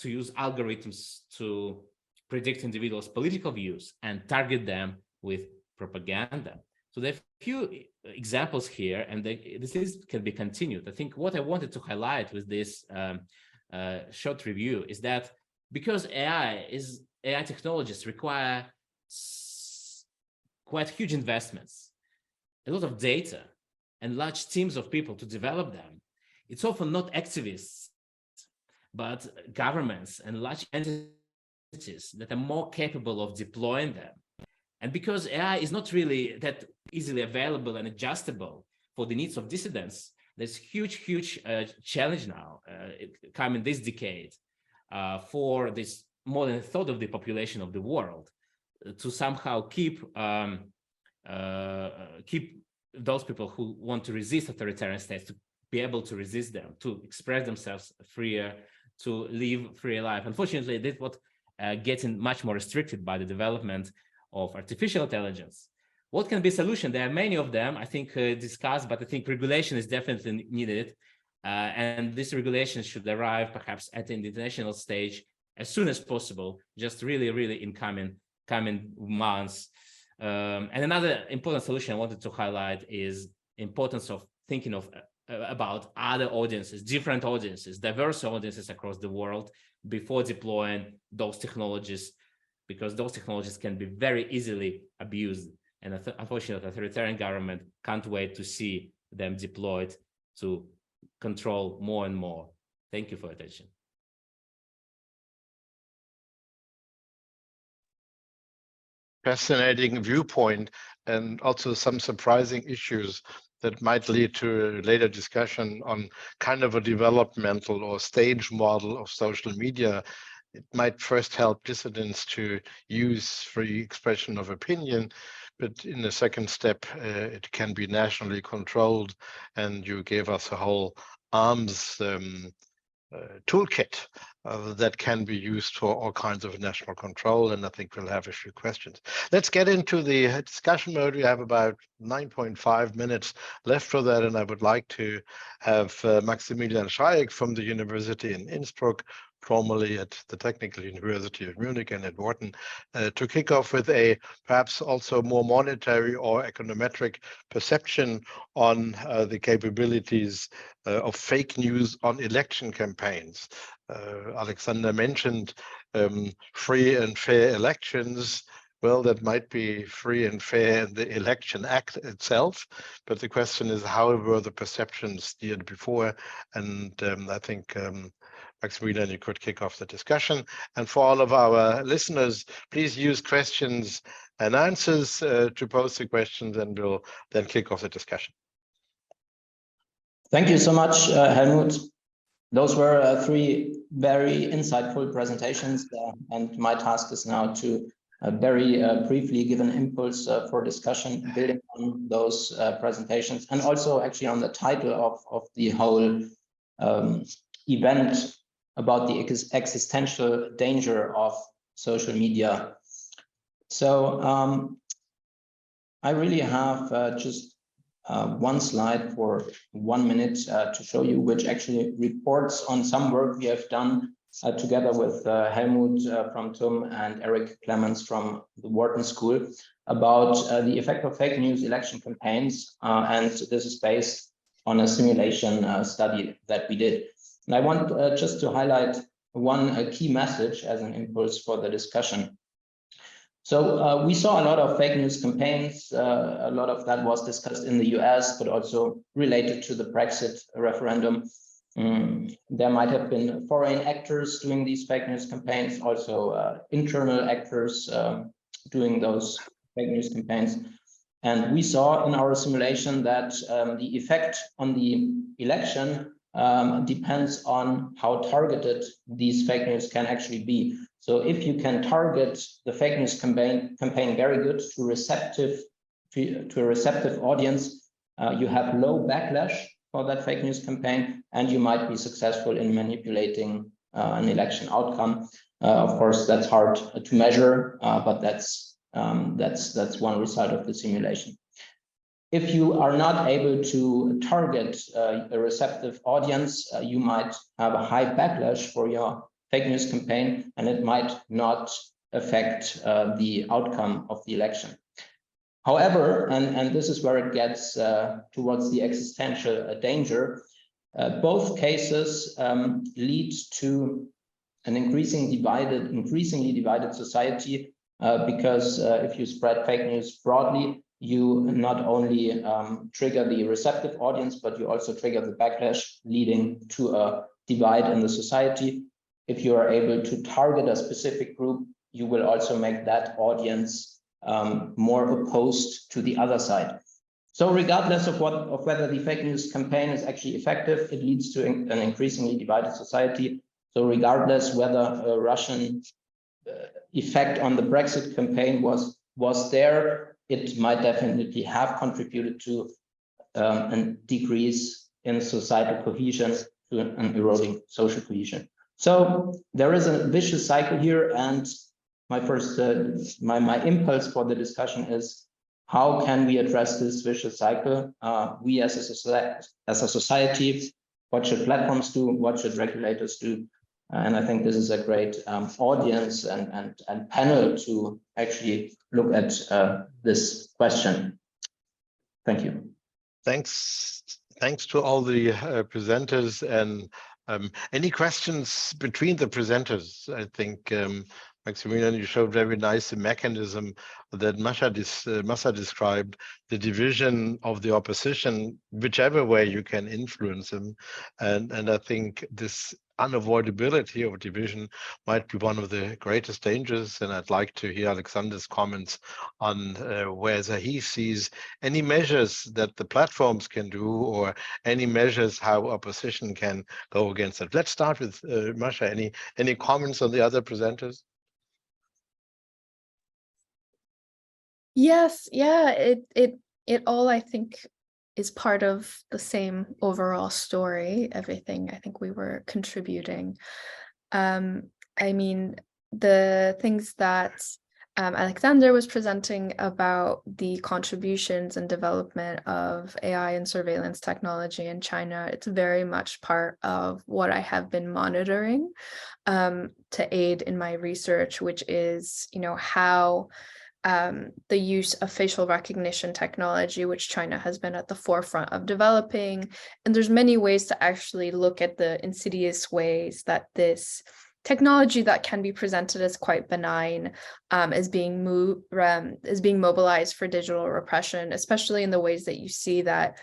Speaker 4: use algorithms to predict individuals' political views and target them with propaganda. So there are a few examples here, and this can be continued. I think what I wanted to highlight with this short review is that because AI technologies require quite huge investments, a lot of data, and large teams of people to develop them, it's often not activists, but governments and large entities that are more capable of deploying them. And because AI is not really that easily available and adjustable for the needs of dissidents, there's huge challenge now coming this decade for this more than a third of the population of the world to somehow keep those people who want to resist authoritarian states to be able to resist them, to express themselves freer, to live free life. Unfortunately, this is what getting much more restricted by the development of artificial intelligence. What can be a solution? There are many of them, I think, discussed, but I think regulation is definitely needed. And this regulation should arrive perhaps at the international stage as soon as possible, just really in coming months. And another important solution I wanted to highlight is importance of thinking about other audiences, different audiences, diverse audiences across the world before deploying those technologies, because those technologies can be very easily abused. And unfortunately, authoritarian government can't wait to see them deployed to control more and more. Thank you for your attention.
Speaker 1: Fascinating viewpoint, and also some surprising issues that might lead to a later discussion on kind of a developmental or stage model of social media. It might first help dissidents to use free expression of opinion, but in the second step, it can be nationally controlled. And you gave us a whole arms toolkit that can be used for all kinds of national control, and I think we'll have a few questions. Let's get into the discussion mode. We have about 9.5 minutes left for that, and I would like to have Maximilian Schreieck from the University in Innsbruck, formerly at the Technical University of Munich and at Wharton, to kick off with a perhaps also more monetary or econometric perception on the capabilities of fake news on election campaigns. Aliaksandr mentioned free and fair elections. Well, that might be free and fair in the Election Act itself, but the question is, how were the perceptions steered before? And I think Maximilian, you could kick off the discussion. And for all of our listeners, please use questions and answers to pose the questions, and we'll then kick off the discussion.
Speaker 5: Thank you so much, Helmut. Those were three very insightful presentations, and my task is now to very briefly give an impulse for discussion, building on those presentations, and also actually on the title of the whole event about the existential danger of social media. So I really have just one slide for 1 minute to show you, which actually reports on some work we have done together with Helmut from TUM and Eric Clemens from the Wharton School about the effect of fake news election campaigns. And this is based on a simulation study that we did. And I want just to highlight one key message as an impulse for the discussion. So we saw a lot of fake news campaigns. A lot of that was discussed in the US, but also related to the Brexit referendum. There might have been foreign actors doing these fake news campaigns, also internal actors doing those fake news campaigns. And we saw in our simulation that the effect on the election depends on how targeted these fake news can actually be. So if you can target the fake news campaign very good to a receptive audience, you have low backlash for that fake news campaign, and you might be successful in manipulating an election outcome. Of course, that's hard to measure, but that's one result of the simulation. If you are not able to target a receptive audience, you might have a high backlash for your fake news campaign, and it might not affect the outcome of the election. However, and this is where it gets towards the existential danger, both cases lead to an increasingly divided society, because if you spread fake news broadly, you not only trigger the receptive audience, but you also trigger the backlash, leading to a divide in the society. If you are able to target a specific group, you will also make that audience more opposed to the other side. So regardless of whether the fake news campaign is actually effective, it leads to an increasingly divided society. So regardless whether a Russian effect on the Brexit campaign was there, it might definitely have contributed to a decrease in societal cohesion, to an eroding social cohesion. So there is a vicious cycle here, and my first my impulse for the discussion is, how can we address this vicious cycle? We as a society, what should platforms do? What should regulators do? And I think this is a great audience and panel to actually look at this question. Thank you.
Speaker 1: Thanks to all the presenters, and any questions between the presenters? I think Maximilian, you showed very nice the mechanism that Mahsa described, the division of the opposition, whichever way you can influence them. And I think this unavoidability of division might be one of the greatest dangers. And I'd like to hear Aliaksandr's comments on whether he sees any measures that the platforms can do, or any measures how opposition can go against it. Let's start with Mahsa. Any comments on the other presenters?
Speaker 3: Yes, yeah, it all, I think, is part of the same overall story. Everything I think we were contributing. I mean, the things that Aliaksandr was presenting about the contributions and development of AI and surveillance technology in China, it's very much part of what I have been monitoring to aid in my research, which is, how the use of facial recognition technology, which China has been at the forefront of developing. And there's many ways to actually look at the insidious ways that this technology that can be presented as quite benign is being mobilized for digital repression, especially in the ways that you see that,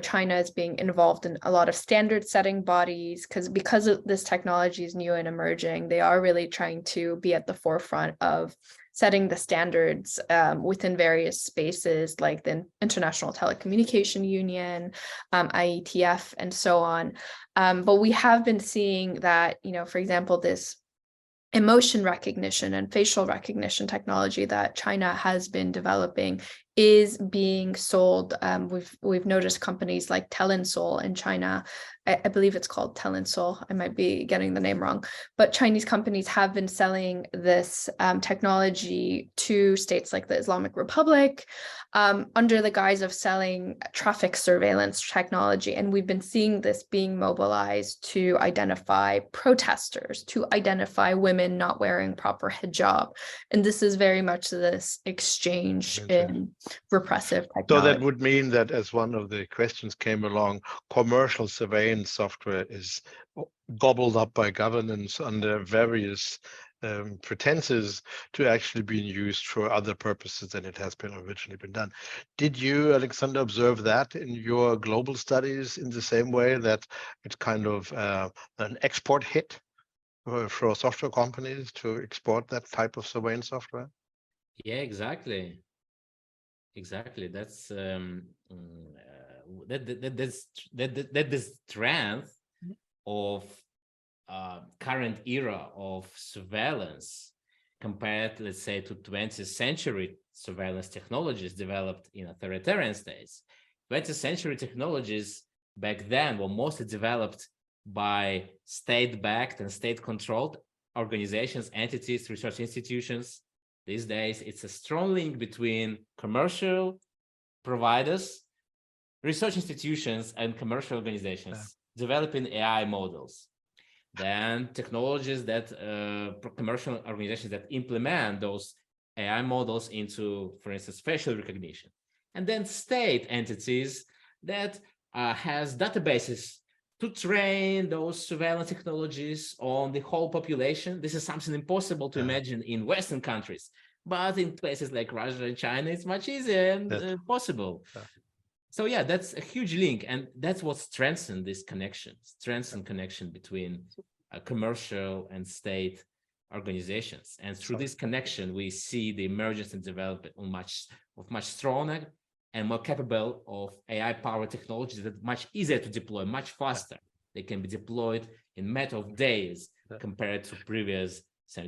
Speaker 3: China is being involved in a lot of standard setting bodies because this technology is new and emerging. They are really trying to be at the forefront of setting the standards within various spaces like the International Telecommunication Union, IETF, and so on. But we have been seeing that, for example, this emotion recognition and facial recognition technology that China has been developing is being sold. We've noticed companies like Telensol in China. I believe it's called Telensol. I might be getting the name wrong, but Chinese companies have been selling this technology to states like the Islamic Republic under the guise of selling traffic surveillance technology. And we've been seeing this being mobilized to identify protesters, to identify women not wearing proper hijab. And this is very much this exchange in repressive technology.
Speaker 1: So that would mean that, as one of the questions came along, commercial surveillance software is gobbled up by governance under various pretenses to actually being used for other purposes than it has been originally been done. Did you, Aliaksandr, observe that in your global studies in the same way, that it's kind of an export hit for software companies to export that type of surveillance software?
Speaker 4: Yeah, exactly. That's the strength of current era of surveillance compared, let's say, to 20th century surveillance technologies developed in authoritarian states. 20th century technologies back then were mostly developed by state-backed and state-controlled organizations, entities, research institutions. These days, it's a strong link between commercial providers, research institutions, and commercial organizations developing AI models. Then technologies that commercial organizations that implement those AI models into, for instance, facial recognition. And then state entities that has databases to train those surveillance technologies on the whole population. This is something impossible to imagine in Western countries, but in places like Russia and China, it's much easier and possible. So yeah, that's a huge link, and that's what strengthens this connection, connection between commercial and state organizations. And through this connection, we see the emergence and development of much stronger and more capable of AI-powered technologies that are much easier to deploy, much faster. They can be deployed in a matter of days compared to previous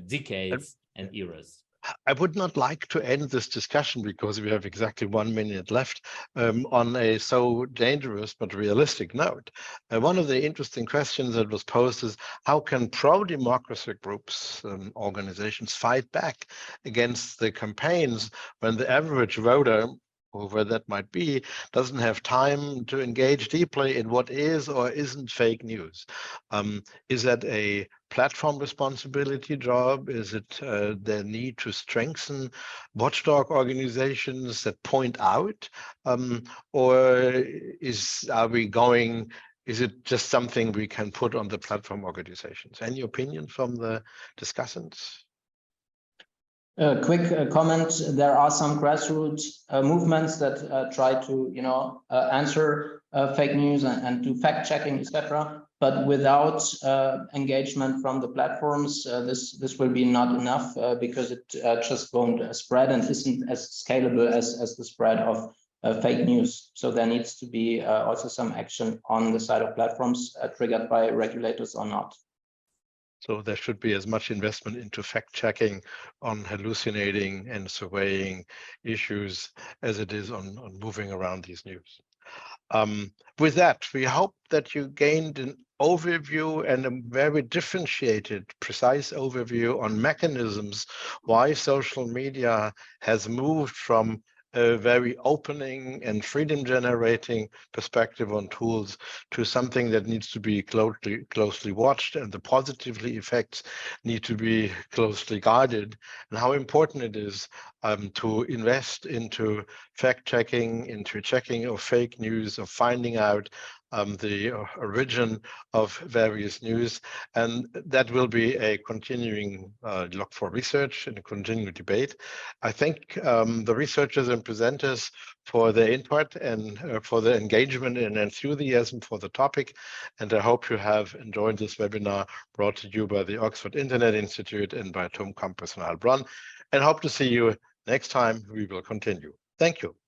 Speaker 4: decades and eras.
Speaker 1: I would not like to end this discussion, because we have exactly 1 minute left, on a so dangerous but realistic note. One of the interesting questions that was posed is, how can pro-democracy groups and organizations fight back against the campaigns when the average voter, whoever that might be, doesn't have time to engage deeply in what is or isn't fake news? Is that a platform responsibility job? Is it the need to strengthen watchdog organizations that point out? Or is it just something we can put on the platform organizations? Any opinion from the discussants?
Speaker 5: Quick comment. There are some grassroots movements that try to, answer fake news and do fact checking, etc. But without engagement from the platforms, this will be not enough because it just won't spread and isn't as scalable as the spread of fake news. So there needs to be also some action on the side of platforms triggered by regulators or not.
Speaker 1: So there should be as much investment into fact-checking on hallucinating and surveying issues as it is on moving around these news. With that, we hope that you gained an overview and a very differentiated, precise overview on mechanisms why social media has moved from a very opening and freedom generating perspective on tools to something that needs to be closely watched, and the positive effects need to be closely guarded, and how important it is to invest into fact checking, into checking of fake news, of finding out the origin of various news, and that will be a continuing look for research and a continuing debate. I thank the researchers and presenters for their input and for their engagement and enthusiasm for the topic, and I hope you have enjoyed this webinar brought to you by the Oxford Internet Institute and by TUM Campus in Heilbronn, and hope to see you next time. We will continue. Thank you.